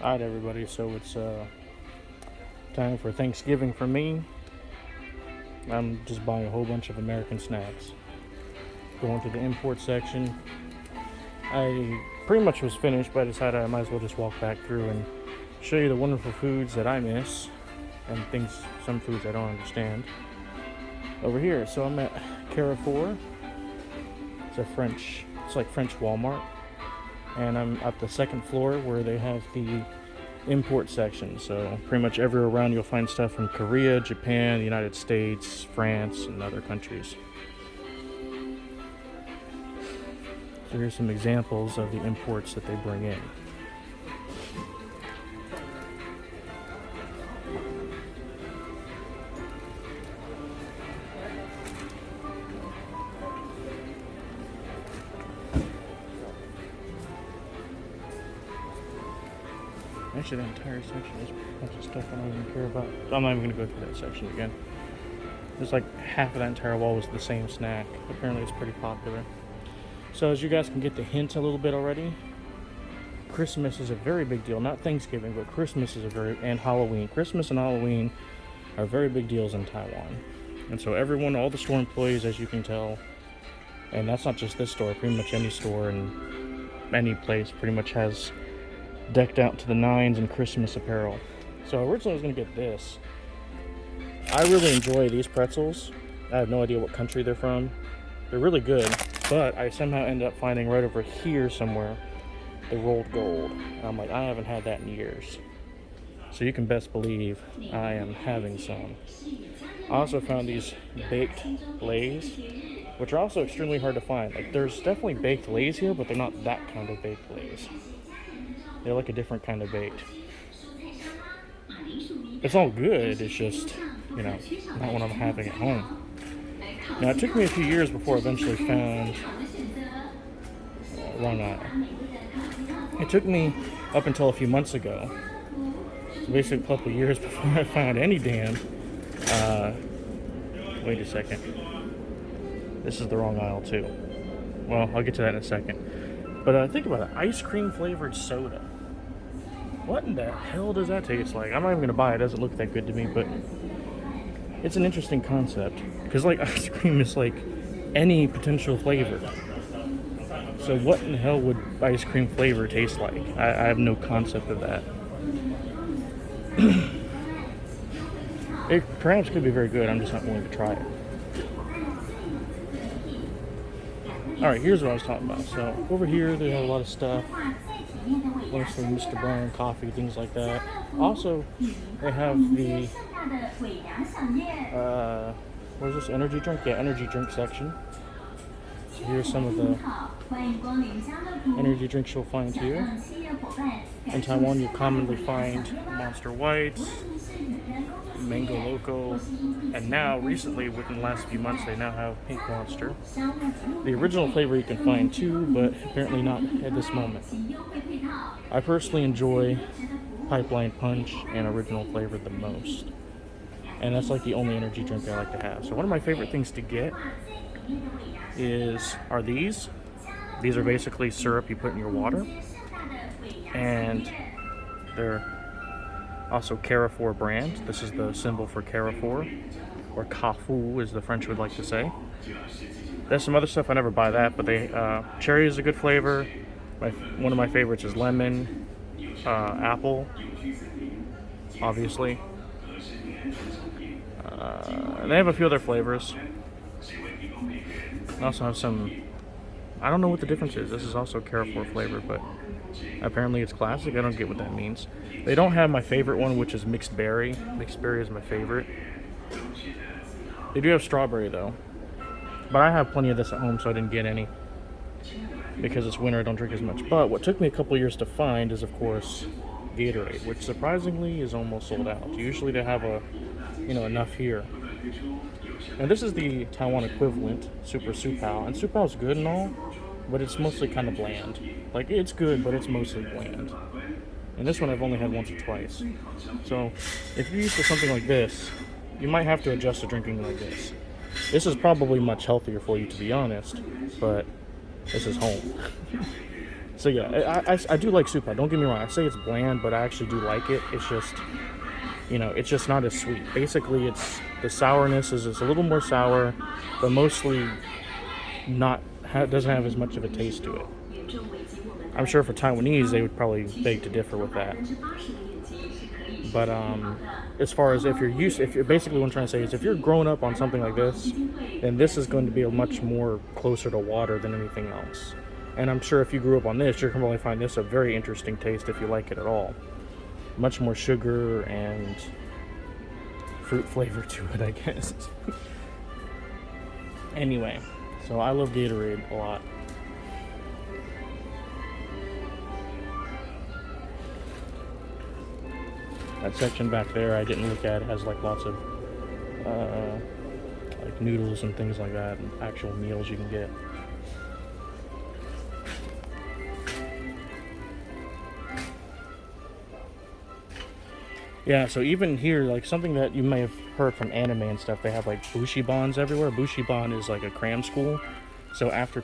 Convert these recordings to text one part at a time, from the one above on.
Alright, everybody, so it's time for Thanksgiving for me. I'm just buying a whole bunch of American snacks. Going to the import section. I pretty much was finished, but I decided I might as well just walk back through and show you the wonderful foods that I miss and some foods I don't understand. Over here, so I'm at Carrefour. It's like French Walmart. And I'm at the second floor where they have the import section. So pretty much everywhere around you'll find stuff from Korea, Japan, the United States, France, and other countries. So here's some examples of the imports that they bring in. Actually, the entire section is a bunch of stuff I don't even care about. I'm not even going to go through that section again. There's like half of that entire wall was the same snack. Apparently it's pretty popular. So as you guys can get the hint a little bit already, Christmas is a very big deal. Not Thanksgiving, but Christmas is and Halloween. Christmas and Halloween are very big deals in Taiwan. And so all the store employees, as you can tell, and that's not just this store, pretty much any store and any place pretty much has decked out to the nines in Christmas apparel. So originally I was going to get this. I really enjoy these pretzels. I have no idea what country they're from. They're really good, but I somehow ended up finding right over here somewhere the rolled gold. And I'm like, I haven't had that in years. So you can best believe I am having some. I also found these baked Lays, which are also extremely hard to find. Like, there's definitely baked Lays here, but they're not that kind of baked Lays. They're like a different kind of baked. It's all good, it's just, not what I'm having at home. Now, it took me a few years before I eventually found wrong aisle. It took me up until a few months ago, so basically a couple years before I found any damn, wait a second. This is the wrong aisle too. Well, I'll get to that in a second. But think about it, ice cream flavored soda. What in the hell does that taste like? I'm not even going to buy it. It doesn't look that good to me, but it's an interesting concept. Because, ice cream is like any potential flavor. So what in the hell would ice cream flavor taste like? I have no concept of that. It perhaps could be very good. I'm just not willing to try it. Alright, here's what I was talking about. So, over here they have a lot of stuff. Mostly Mr. Brown coffee, things like that. Also, they have the what is this, energy drink? Yeah, energy drink section. So here's some of the energy drinks you'll find here. In Taiwan, you commonly find Monster Whites, Mango Loco, and now, recently, within the last few months, they now have Pink Monster. The original flavor you can find too, but apparently not at this moment. I personally enjoy Pipeline Punch and original flavor the most. And that's like the only energy drink I like to have. So one of my favorite things to get are these. These are basically syrup you put in your water. And they're also Carrefour brand. This is the symbol for Carrefour, or Carrefour as the French would like to say. There's some other stuff, I never buy that, but cherry is a good flavor. One of my favorites is lemon, apple, obviously. They have a few other flavors. They also have some, I don't know what the difference is. This is also Carrefour flavor, but apparently it's classic. I don't get what that means. They don't have my favorite one, which is mixed berry. Mixed berry is my favorite. They do have strawberry though, but I have plenty of this at home, so I didn't get any. Because it's winter, I don't drink as much. But what took me a couple years to find is, of course, Gatorade, which surprisingly is almost sold out. Usually they have enough here. And this is the Taiwan equivalent, Super Supao. And Supao is good and all, but it's mostly kind of bland. Like, it's good, but it's mostly bland. And this one I've only had once or twice. So, if you're used to something like this, you might have to adjust to drinking like this. This is probably much healthier for you, to be honest, but this is home. So yeah, I do like soup. Don't get me wrong. I say it's bland, but I actually do like it. It's just, it's just not as sweet. Basically, it's the sourness is just a little more sour, but mostly not doesn't have as much of a taste to it. I'm sure for Taiwanese, they would probably beg to differ with that. But as far as if you're basically what I'm trying to say is if you're growing up on something like this, then this is going to be a much more closer to water than anything else. And I'm sure if you grew up on this, you're going to probably find this a very interesting taste if you like it at all. Much more sugar and fruit flavor to it, I guess. Anyway, so I love Gatorade a lot. That section back there I didn't look at. It has like lots of like noodles and things like that, and actual meals you can get. Yeah, so even here, like something that you may have heard from anime and stuff, they have like bushibans everywhere. Bushiban is like a cram school. So after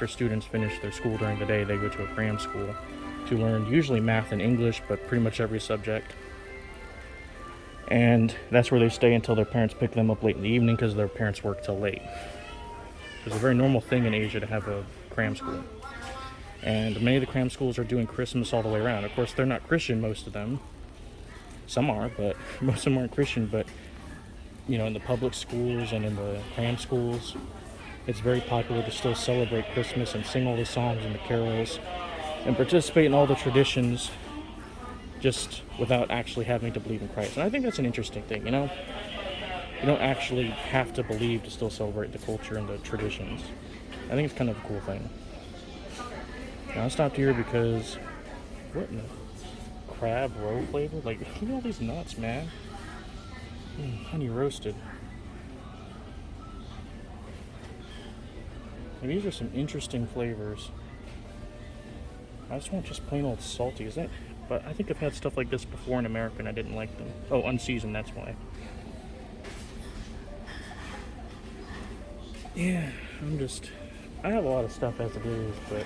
students finish their school during the day, they go to a cram school to learn usually math and English, but pretty much every subject. And that's where they stay until their parents pick them up late in the evening because their parents work till late. It's a very normal thing in Asia to have a cram school. And many of the cram schools are doing Christmas all the way around. Of course, they're not Christian, most of them. Some are, but most of them aren't Christian. But, in the public schools and in the cram schools, it's very popular to still celebrate Christmas and sing all the songs and the carols and participate in all the traditions just without actually having to believe in Christ. And I think that's an interesting thing, You don't actually have to believe to still celebrate the culture and the traditions. I think it's kind of a cool thing. Now I stopped here because, what in the crab roe flavor? Like, look at all these nuts, man. Honey roasted. And these are some interesting flavors. I just want just plain old salty. But I think I've had stuff like this before in America and I didn't like them. Oh, unseasoned, that's why. Yeah, I have a lot of stuff as it is, but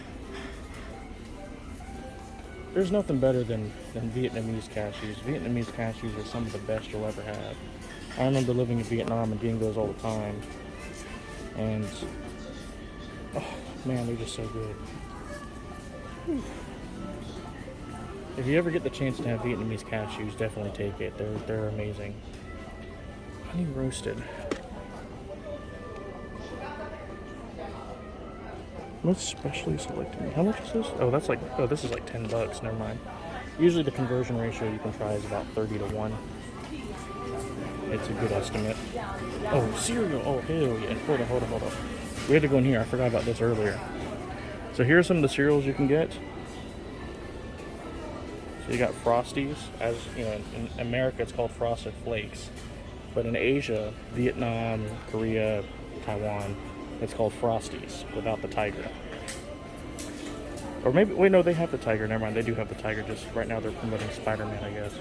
there's nothing better than Vietnamese cashews. Vietnamese cashews are some of the best you'll ever have. I remember living in Vietnam and getting those all the time. And, oh man, they're just so good. If you ever get the chance to have Vietnamese cashews, definitely take it. They're amazing. Honey roasted. Most specially selected. How much is this? This is like $10. Never mind. Usually the conversion ratio you can try is about 30 to 1. It's a good estimate. Oh, cereal. Oh, hell yeah. Hold on. We had to go in here. I forgot about this earlier. So here are some of the cereals you can get. So you got Frosties. As you know, in America it's called Frosted Flakes. But in Asia, Vietnam, Korea, Taiwan, it's called Frosties without the tiger. Or maybe, wait, no, they have the tiger. Never mind, they do have the tiger. Just right now they're promoting Spider-Man, I guess.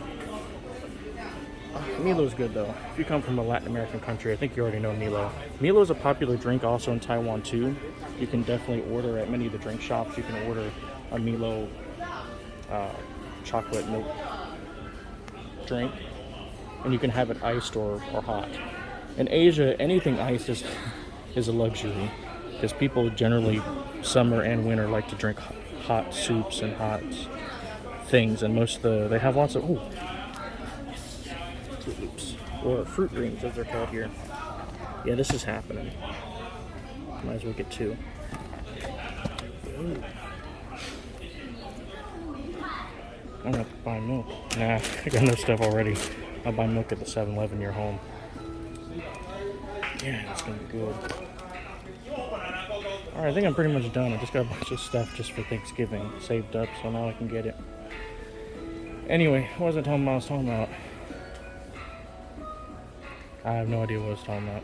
Milo's good though. If you come from a Latin American country, I think you already know Milo. Milo is a popular drink also in Taiwan too. You can definitely order at many of the drink shops. You can order a Milo chocolate milk drink, and you can have it iced or hot. In Asia, anything iced is a luxury because people generally, summer and winter, like to drink hot soups and hot things, and they have lots of Fruit Loops, or fruit rings as they're called here. Yeah, this is happening. Might as well get 2. Ooh. I'm gonna have to buy milk. Nah, I got no stuff already. I'll buy milk at the 7-Eleven near home. Yeah, it's gonna be good. Alright, I think I'm pretty much done. I just got a bunch of stuff just for Thanksgiving saved up, so now I can get it. Anyway, what was I was talking about? I have no idea what I was talking about.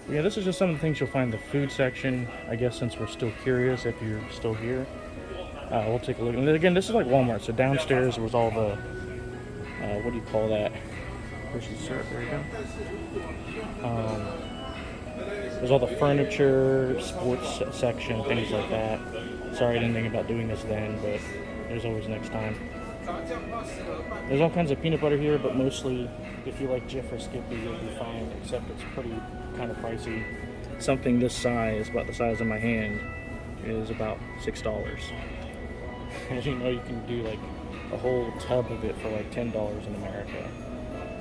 Yeah, this is just some of the things you'll find in the food section. I guess since we're still curious, if you're still here, we'll take a look. And again, this is like Walmart. So downstairs was all the, what do you call that? Where's the syrup? There you go. There's all the furniture, sports section, things like that. Sorry I didn't think about doing this then, but there's always next time. There's all kinds of peanut butter here, but mostly if you like Jif or Skippy, you'll be fine, except it's pretty kind of pricey. Something this size, about the size of my hand, is about $6. As you know, you can do like a whole tub of it for like $10 in America.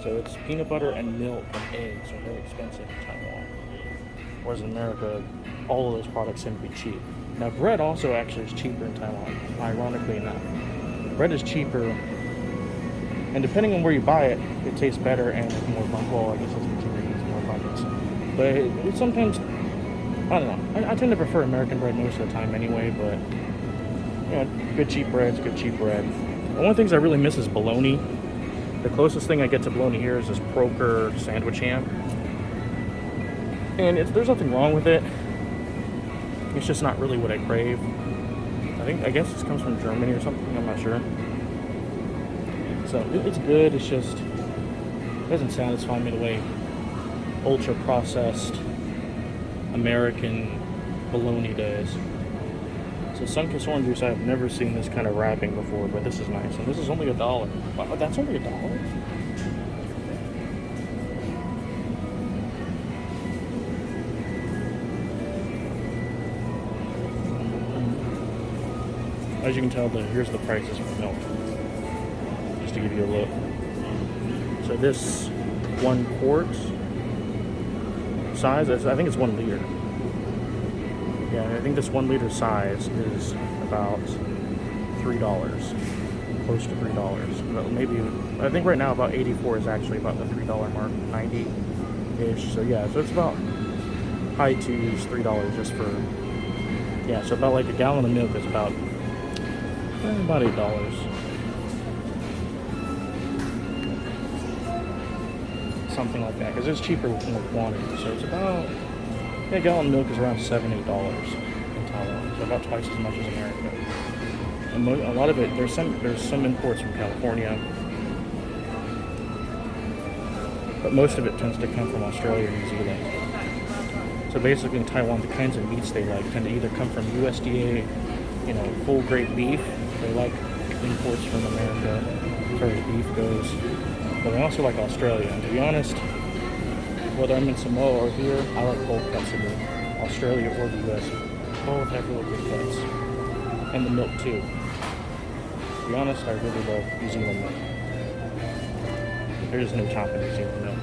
So it's peanut butter and milk and eggs are very expensive in Taiwan. Whereas in America, all of those products seem to be cheap. Now bread also actually is cheaper in Taiwan, ironically enough. Bread is cheaper, and depending on where you buy it, it tastes better and more abundant. Well, I guess that's what you need, more abundance. But it sometimes, I don't know. I tend to prefer American bread most of the time anyway, but you know, good cheap bread's good cheap bread. The only things I really miss is bologna. The closest thing I get to bologna here is this Proker sandwich ham. And there's nothing wrong with it. It's just not really what I crave. I guess this comes from Germany or something, I'm not sure. So it's good, it's just, it doesn't satisfy me the way ultra processed American bologna does. So Sunkist orange juice, I've never seen this kind of wrapping before, but this is nice. And this is only $1. Wow, that's only $1? As you can tell, here's the prices for milk, just to give you a look. So this 1 quart size, I think it's 1 liter. Yeah, I think this 1 liter size is about $3, close to $3. But maybe, I think right now about 84 is actually about the $3 mark, 90-ish. So yeah, so it's about high twos, $3 just for, yeah, so about like a gallon of milk is about $8. Something like that, because it's cheaper with more quantity. So it's about, yeah, a gallon of milk is around $7-8 in Taiwan, so about twice as much as America. And a lot of it, there's some imports from California, but most of it tends to come from Australia and New Zealand. So basically in Taiwan, the kinds of meats they like tend to either come from USDA, you know, full grade beef. They like imports from America as far as beef goes, but they also like Australia. And to be honest, whether I'm in Samoa or here, I like both cuts of meat. Australia or the US, both have really good cuts. And the milk too. To be honest, I really love New Zealand milk. There's no topping New Zealand milk.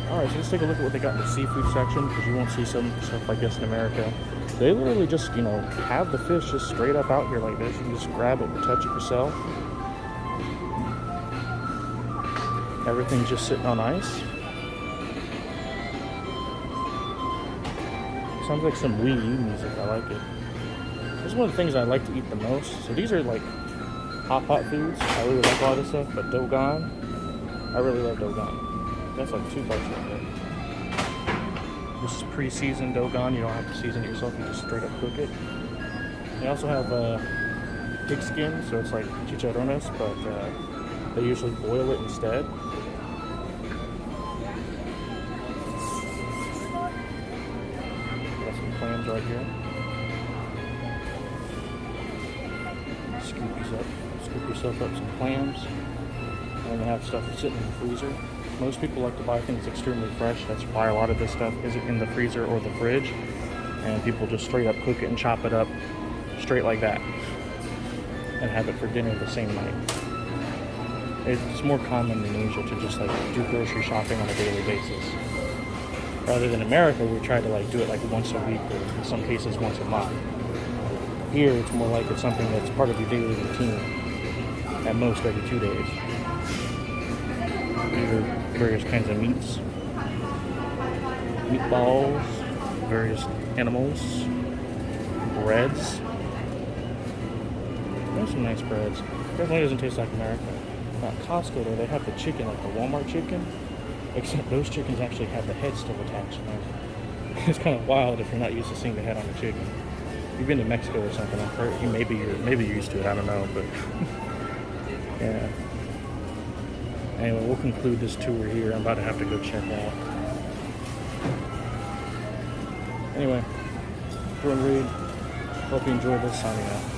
Alright, so let's take a look at what they got in the seafood section, because you won't see some stuff like this in America. They literally just, you know, have the fish just straight up out here like this. You can just grab it and touch it yourself. Everything's just sitting on ice. Sounds like some Wii U music. I like it. This is one of the things I like to eat the most. So these are like hot pot foods. I really like all this stuff, but Dogan, I really love Dogan. That's like $2 right there. This is pre-seasoned Dogan. You don't have to season it yourself. You just straight up cook it. They also have pig skin, so it's like chicharrones, but they usually boil it instead. Got some clams right here. Scoop yourself up some clams. And they have stuff sitting in the freezer. Most people like to buy things extremely fresh. That's why a lot of this stuff is in the freezer or the fridge. And people just straight up cook it and chop it up straight like that. And have it for dinner the same night. It's more common in Asia to just like do grocery shopping on a daily basis. Rather than America, we try to like do it like once a week or in some cases once a month. Here, it's more like it's something that's part of your daily routine. At most every 2 days. These are various kinds of meats. Meatballs, various animals, breads. There's some nice breads. Definitely doesn't taste like America. At Costco, though, they have the chicken, like the Walmart chicken, except those chickens actually have the head still attached to them. It's kind of wild if you're not used to seeing the head on the chicken. You've been to Mexico or something, I've heard. Maybe you're used to it, I don't know, but yeah. Anyway, we'll conclude this tour here. I'm about to have to go check out. Anyway, thrill read. Hope you enjoyed this. Signing out.